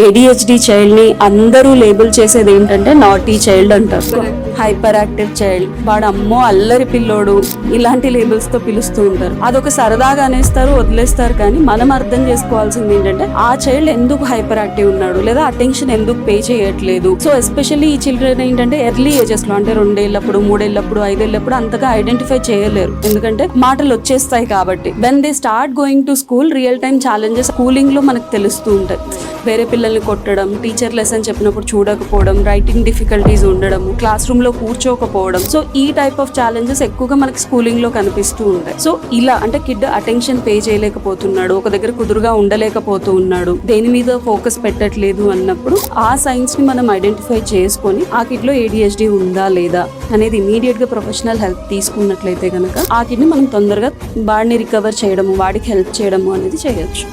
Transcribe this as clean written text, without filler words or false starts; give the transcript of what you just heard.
ADHD child ని అందరూ label చేసేది ఏంటంటే నాటీ చైల్డ్ అంటారు, హైపర్ యాక్టివ్ చైల్డ్, వాడు అమ్మో అల్లరి పిల్లోడు, ఇలాంటి లేబుల్స్ తో పిలుస్తూ ఉంటారు. అదొక సరదాగా అనేస్తారు, వదిలేస్తారు. కానీ మనం అర్థం చేసుకోవాల్సింది ఏంటంటే ఆ చైల్డ్ ఎందుకు హైపర్ యాక్టివ్ ఉన్నాడు, లేదా అటెన్షన్ ఎందుకు పే చేయట్లేదు. సో ఎస్పెషల్లీ ఈ చిల్డ్రన్ ఏంటంటే ఎర్లీ ఏజెస్ లో, అంటే 2 ఏళ్లప్పుడు 3 ఏళ్లప్పుడు 5 ఏళ్లప్పుడు అంతగా ఐడెంటిఫై చేయలేరు, ఎందుకంటే మాటలు వచ్చేస్తాయి కాబట్టి. When they start going to school, real time challenges schooling లో మనకు తెలుస్తూ ఉంటాయి. వేరే పిల్లల్ని కొట్టడం, టీచర్ లెసన్ చెప్పినప్పుడు చూడకపోవడం, రైటింగ్ డిఫికల్టీస్ ఉండడం, క్లాస్ రూమ్ లో కూర్చోకపోవడం. సో ఈ టైప్ ఆఫ్ ఛాలెంజెస్ ఎక్కువగా మనకి స్కూలింగ్ లో కనిపిస్తూ ఉంటాయి. సో ఇలా అంటే కిడ్ అటెన్షన్ పే చేయలేకపోతున్నాడు, ఒక దగ్గర కుదురుగా ఉండలేకపోతూ ఉన్నాడు, దేని మీద ఫోకస్ పెట్టట్లేదు అన్నప్పుడు ఆ సైన్స్ ని మనం ఐడెంటిఫై చేసుకొని ఆ కిడ్ లో ADHD ఉందా లేదా అనేది ఇమీడియట్ గా ప్రొఫెషనల్ హెల్ప్ తీసుకున్నట్లయితే కనుక ఆ కిడ్ ని మనం తొందరగా వాడిని రికవర్ చేయడము, వాడికి హెల్ప్ చేయడము అనేది చేయొచ్చు.